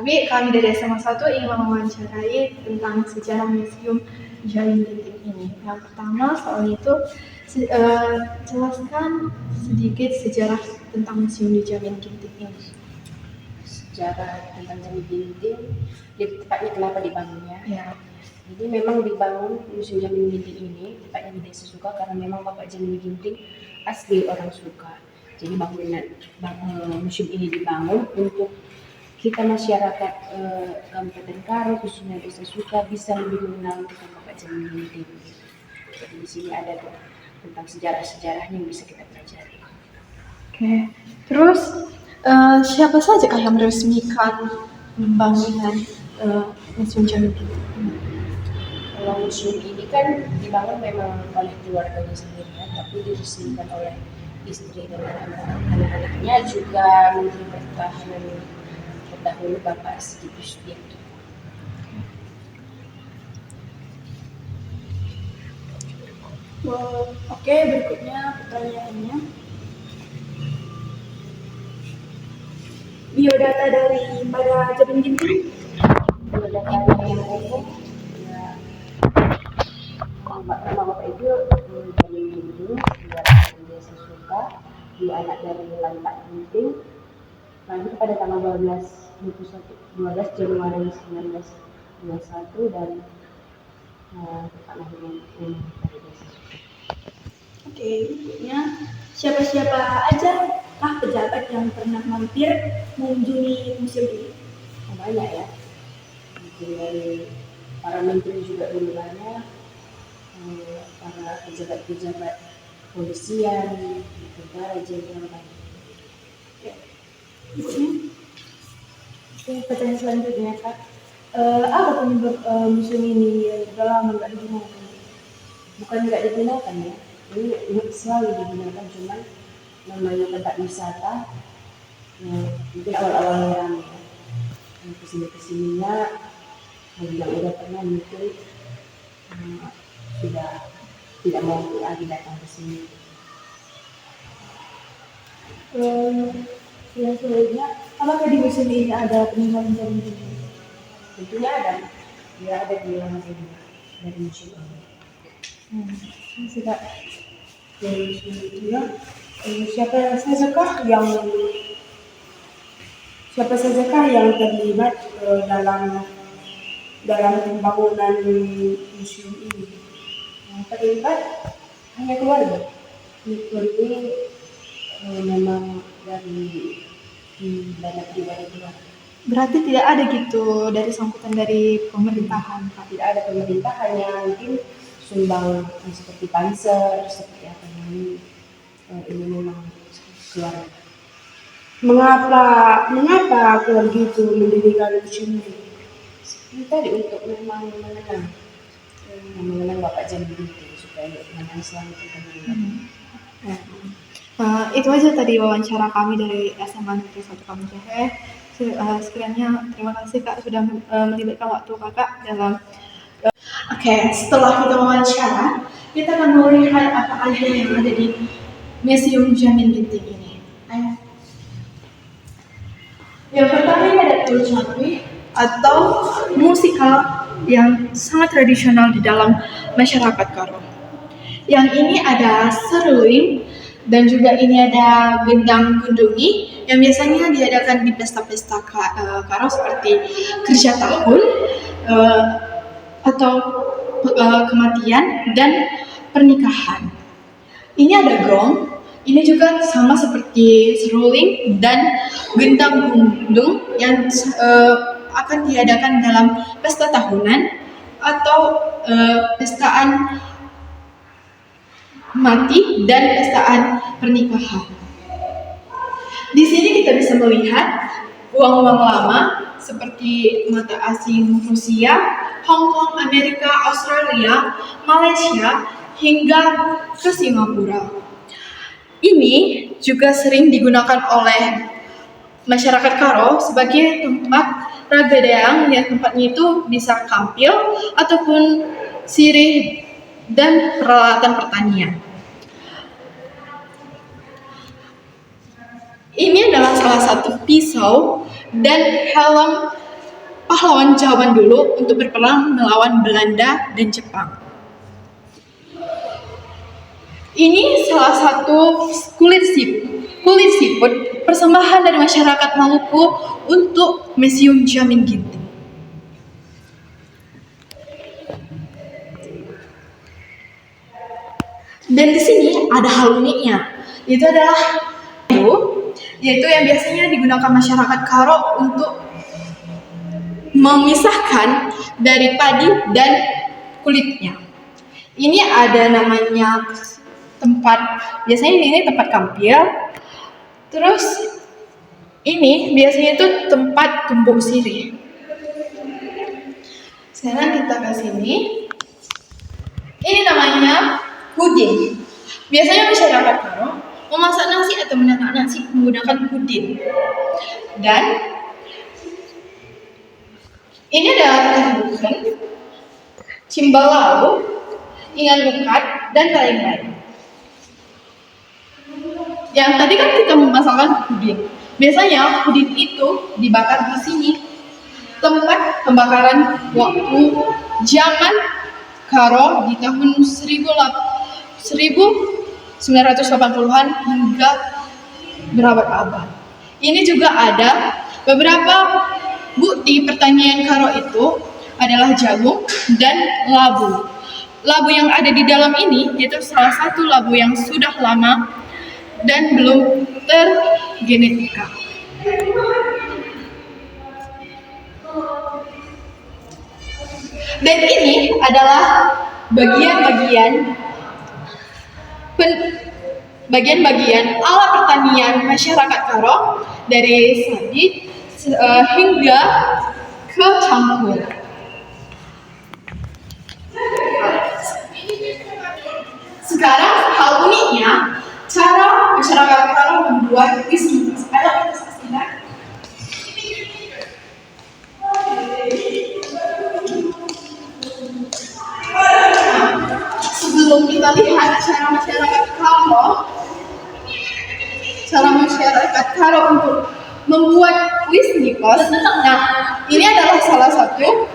Tapi kami dari SMA 1 ingin mewawancarai tentang sejarah Museum Jamin Ginting ini. Yang pertama soal itu, jelaskan sedikit sejarah tentang Museum di Jamin Ginting ini. Sejarah tentang Jamin Ginting, tepatnya kenapa dibangunnya? Ya. Jadi memang dibangun Museum Jamin Ginting ini tepatnya di Desa Suka karena memang Bapak Jamin Ginting asli orang Suka. Jadi museum ini dibangun untuk kita masyarakat Kabupaten Karo khususnya Desa Suka bisa lebih mengenal tentang Bapak Jamin Ginting. Jadi di sini ada tentang sejarah-sejarahnya yang bisa kita pelajari. Oke. Terus siapa saja yang meresmikan pembangunan Museum Jamin Ginting ini? Kalau museum ini kan dibangun memang oleh keluarganya sendiri, tapi diresmikan oleh istri dan anak-anaknya, juga Menteri Pertahanan terdahulu Bapak Sigit Yustianto. Oke, berikutnya pertanyaannya. Biodata dari pada Jamin Ginting. Biodata yang umum, ya, nama Bapak itu Jamin Ginting, dari Desa Suka, dua anak dari Lantak Ginting. Lahir pada tanggal 12 Januari 1921 dan tempat lahirnya dari Desa Suka. Oke, berikutnya siapa-siapa aja pejabat yang pernah mampir mengunjungi museum ini? Banyak ya, dari para menteri juga dulu banyak, para pejabat-pejabat polisian, tentara, jenderal banyak. Oke, pertanyaan selanjutnya Kak, apa penyebab museum ini sudah lama nggak digunakan? Bukan nggak digunakan ya, ini selalu digunakan, cuman namanya tempat wisata, mungkin awal-awalnya ramai ya. Kesini-kesininya yang udah pernah mungkin sudah tidak mau lagi datang ke sini. Yang selanjutnya, apakah di museum ini ada peninggalan Jamin Ginting? Tentunya ada, dia ada di lantai dari museum ini. Sudah dari museum itu ya. Siapa sajakah yang terlibat dalam pembangunan museum ini? Yang terlibat hanya keluarga. Keluarga ini memang dari dana pribadi keluarga. Berarti tidak ada gitu dari sambutan dari pemerintahan, Pak? Tidak ada pemerintah, hanya mungkin sumbang seperti panser, seperti apa ini memang keluarga. Mengapa keluarga itu mendirikan museum ini? Ini tadi untuk memang mengenang Bapak Jamin Ginting supaya mengenang selalu kita Itu aja tadi wawancara kami dari SMA Negeri 1 Kamunjahe. Sekiranya terima kasih Kak sudah melibatkan waktu Kakak dalam. Oke, setelah kita wawancara, kita akan melihat apa aja yang ada di Museum Jamin Ginting ini. Ayo. Yang pertama ini ada Tulcakwi atau musikal yang sangat tradisional di dalam masyarakat Karo. Yang ini ada seruling dan juga ini ada gendang gendungi yang biasanya diadakan di pesta-pesta Karo seperti kerja tahun atau kematian dan pernikahan. Ini ada gong. Ini juga sama seperti seruling dan gendang gendung yang akan diadakan dalam pesta tahunan atau pestaan mati dan pestaan pernikahan. Di sini kita bisa melihat uang-uang lama seperti mata asing Rusia, Hong Kong, Amerika, Australia, Malaysia, hingga ke Singapura. Ini juga sering digunakan oleh masyarakat Karo sebagai tempat ragadayang yang tempatnya itu bisa kampil ataupun sirih dan peralatan pertanian. Ini adalah salah satu pisau dan helm pahlawan zaman dulu untuk berperang melawan Belanda dan Jepang. Ini salah satu kulit siput persembahan dari masyarakat Maluku untuk Museum Jamin Ginting. Dan di sini ada hal uniknya, yaitu yang biasanya digunakan masyarakat Karo untuk memisahkan dari padi dan kulitnya. Ini ada namanya tempat, biasanya ini tempat kampil. Terus ini biasanya itu tempat tumbuk sirih. Sekarang kita ke sini. Ini namanya puding. Biasanya masyarakat Karo memasak nasi atau menanak nasi menggunakan puding. Dan ini adalah bukan cimbalau, ingan lukat, dan lain-lain. Yang tadi kan kita memasakkan puding. Biasanya puding itu dibakar di sini. Tempat pembakaran waktu zaman Karo di tahun 1980-an hingga berabad-abad. Ini juga ada beberapa bukti pertanian Karo itu adalah jagung dan labu. Labu yang ada di dalam ini yaitu salah satu labu yang sudah lama dan belum tergenetika. Dan ini adalah bagian-bagian alat pertanian masyarakat Karo dari sabit hingga ke cangkul. Sekarang hal uniknya cara masyarakat Karo membuat whisky. Ayo kita saksikan. Sebelum kita lihat cara masyarakat Karo untuk membuat wisnikos. Nah, ini adalah salah satu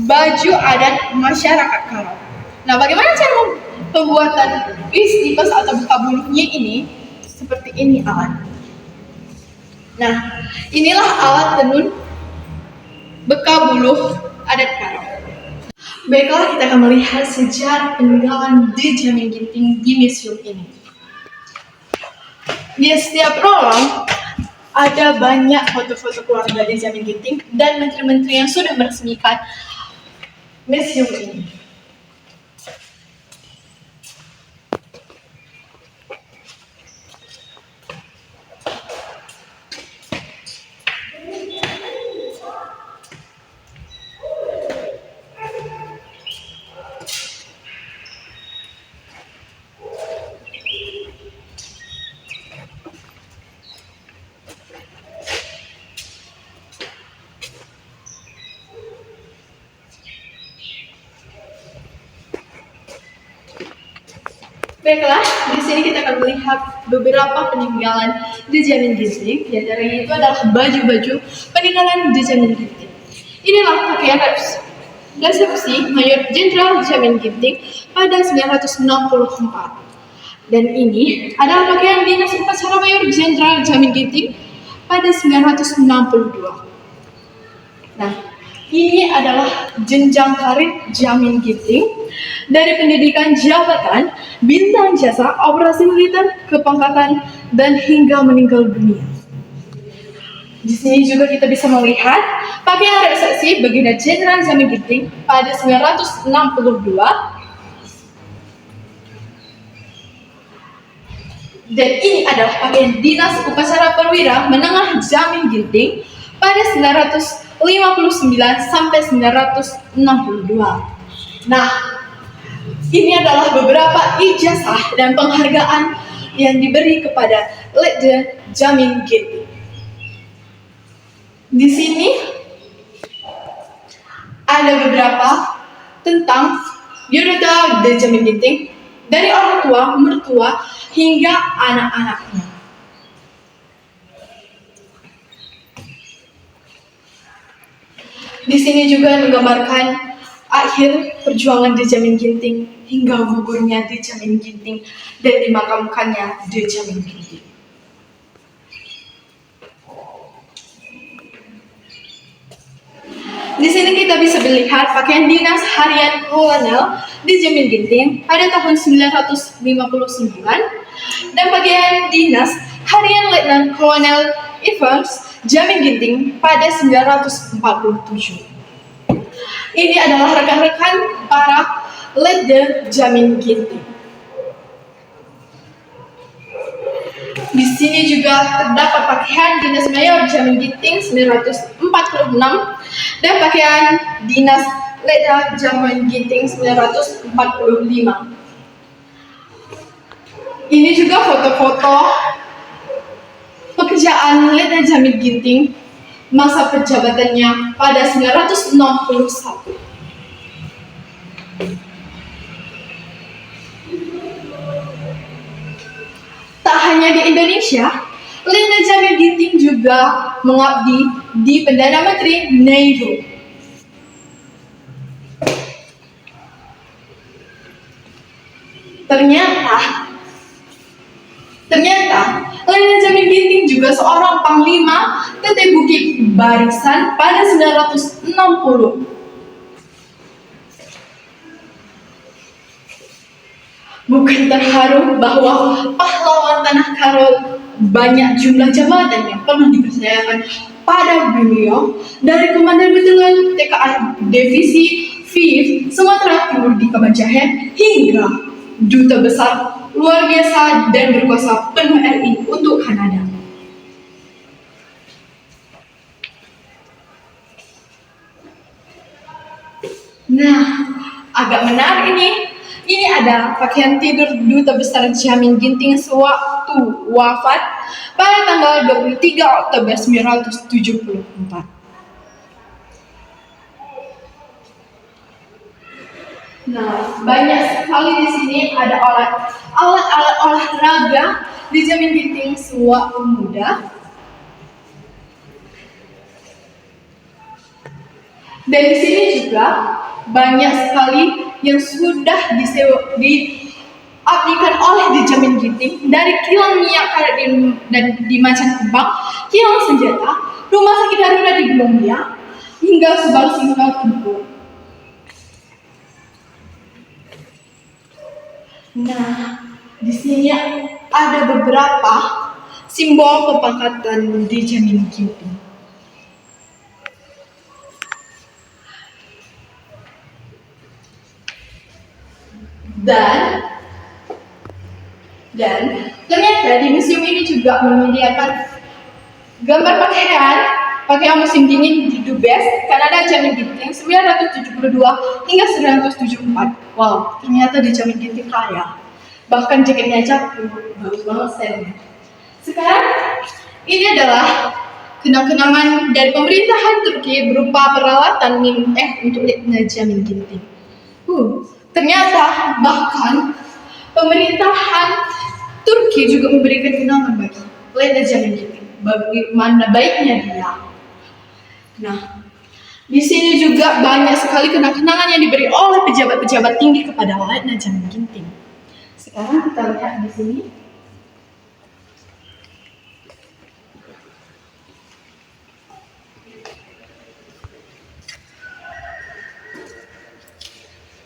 baju adat masyarakat Karo. Nah, bagaimana cara pembuatan wisnikos atau buka buluhnya ini? Seperti ini alat. Nah, inilah alat tenun beka buluh adat Karo. Baiklah, kita akan melihat sejarah peninggalan di Jamin Ginting di museum ini. Di setiap ruang ada banyak foto-foto keluarga di Jamin Ginting dan menteri-menteri yang sudah meresmikan museum ini. Baiklah, di sini kita akan melihat beberapa peninggalan di Jamin Ginting. Di antaranya itu adalah baju-baju peninggalan di Jamin Ginting. Inilah pakaian resepsi Mayor Jenderal Jamin Ginting pada 1964. Dan ini adalah pakaian dinas upacara Mayor Jenderal Jamin Ginting pada 1962. Nah, ini adalah jenjang karir Jamin Ginting dari pendidikan jabatan, bintang jasa, operasi militer, kepangkatan, dan hingga meninggal dunia. Di sini juga kita bisa melihat pakaian resepsi Baginda Jenderal Jamin Ginting pada 1962. Dan ini adalah pakaian dinas upacara perwira menengah Jamin Ginting pada 1959 sampai 1962. Nah, ini adalah beberapa ijazah dan penghargaan yang diberi kepada Letjen Jamin Ginting. Di sini ada beberapa tentang biodata dari Jamin Ginting dari orang tua, mertua, hingga anak-anaknya. Di sini juga menggambarkan akhir perjuangan Dejamin Ginting hingga gugurnya Dejamin Ginting dan dimakamkannya Dejamin Ginting. Di sini kita bisa melihat pakaian dinas harian Kolonel Dejamin Ginting pada tahun 1959 dan pakaian dinas harian Letnan Kolonel Evans Jamin Ginting pada 1947. Ini adalah rekan-rekan para Letnan Jamin Ginting. Di sini juga terdapat pakaian dinas Mayor Jamin Ginting 1946 dan pakaian dinas Letnan Jamin Ginting 1945. Ini juga foto-foto pekerjaan Letnan Jamin Ginting masa penjabatannya pada 1961. Tak hanya di Indonesia, Letnan Jamin Ginting juga mengabdi di Perdana Menteri Nehru. Ternyata Letnan Jamin Ginting juga seorang panglima TT Bukit Barisan pada 1960. Bukan terharu bahwa pahlawan Tanah Karo banyak jumlah jabatan yang pernah dipercayakan pada beliau, dari Komandan Batuan TKA Divisi 5 Sumatera Timur di Kabanjahen hingga Duta Besar luar biasa dan berkuasa penuh RI untuk Kanada. Nah, agak menarik ini. Ini ada pakaian tidur Duta Besar Jamin Ginting sewaktu wafat pada tanggal 23 Oktober 1974. Nah, banyak sekali di sini ada alat-alat olahraga di Jamin Ginting sewaktu muda. Dan di sini juga banyak sekali yang sudah diabdikan oleh Dejamin Ginting, dari kilang minyak karet dan di Macan Kembang, kilang senjata, rumah sakit darurat di Colombia, hingga Subang Singkal Tempur. Nah, di sini ada beberapa simbol kepangkatan Dejamin Ginting. Dan ternyata di museum ini juga menyediakan gambar pakaian musim dingin di Dubes, Kanada Jamin Ginting 1972 hingga 1974. Wow, ternyata di Jamin Ginting kaya. Bahkan jaketnya aja bagus banget stylenya. Sekarang ini adalah kenang-kenangan dari pemerintahan Turki berupa peralatan minum untuk Letnan Jamin Ginting. Ternyata bahkan pemerintahan Turki juga memberikan kenangan bagi Letnan Jamin Ginting, bagaimana baiknya dia. Nah, di sini juga banyak sekali kenang-kenangan yang diberi oleh pejabat-pejabat tinggi kepada Letnan Jamin Ginting. Sekarang kita lihat di sini.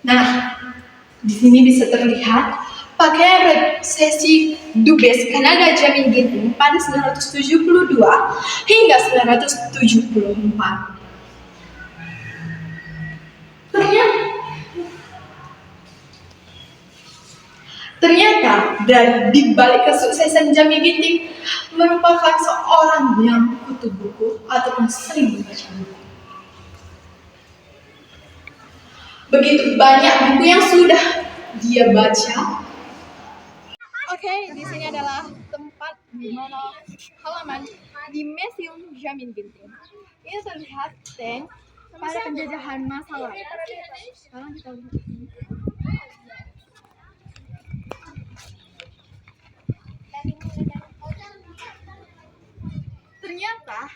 Nah, di sini bisa terlihat pakaian resepsi Dubes Kanada Jamin Ginting pada 1972 hingga 1974. Ternyata dari dibalik kesuksesan Jamin Ginting merupakan seorang yang kutu buku ataupun sering membaca buku. Begitu banyak buku yang sudah dia baca. Oke, di sini adalah tempat di mana halaman di Museum Jamin Ginting. Ini terlihat tank pada penjajahan masa lalu. Sekarang kita lihat di sini. Ternyata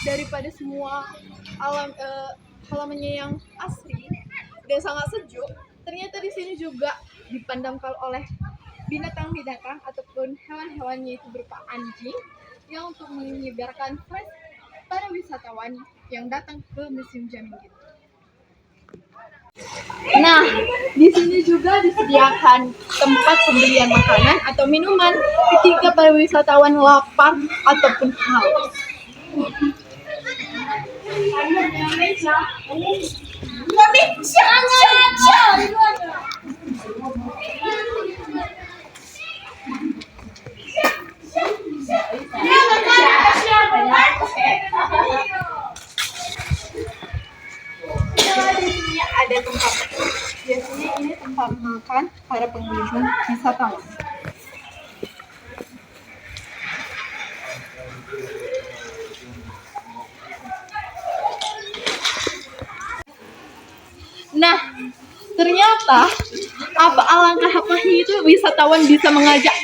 daripada semua halamannya yang asri dan sangat sejuk, ternyata di sini juga dipandang oleh binatang-binatang ataupun hewan-hewannya itu berupa anjing yang untuk menyegarkan stres para wisatawan yang datang ke Museum Jammin Ginting. Nah, di sini juga disediakan tempat pembelian makanan atau minuman ketika para wisatawan lapar ataupun haus. Di sini ada tempat, biasanya ini tempat makan para pengunjung wisatawan. Nah, ternyata alangkah apanya itu wisatawan bisa mengajak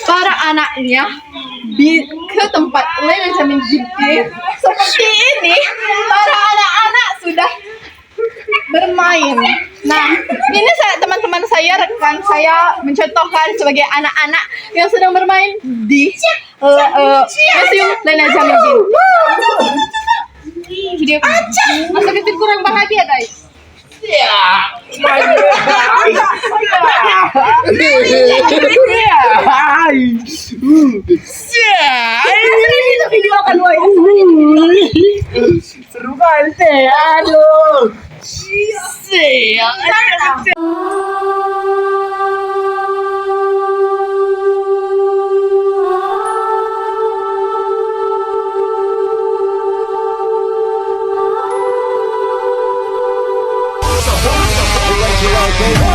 para anaknya ke tempat Lena Jammin Ginting seperti ini. Para anak-anak sudah bermain. Nah, ini teman-teman saya, rekan saya mencontohkan sebagai anak-anak yang sedang bermain di Museum Lena Jammin Ginting. Video masa kecil kurang bahagia, guys. Video akan seru banget, aduh. Go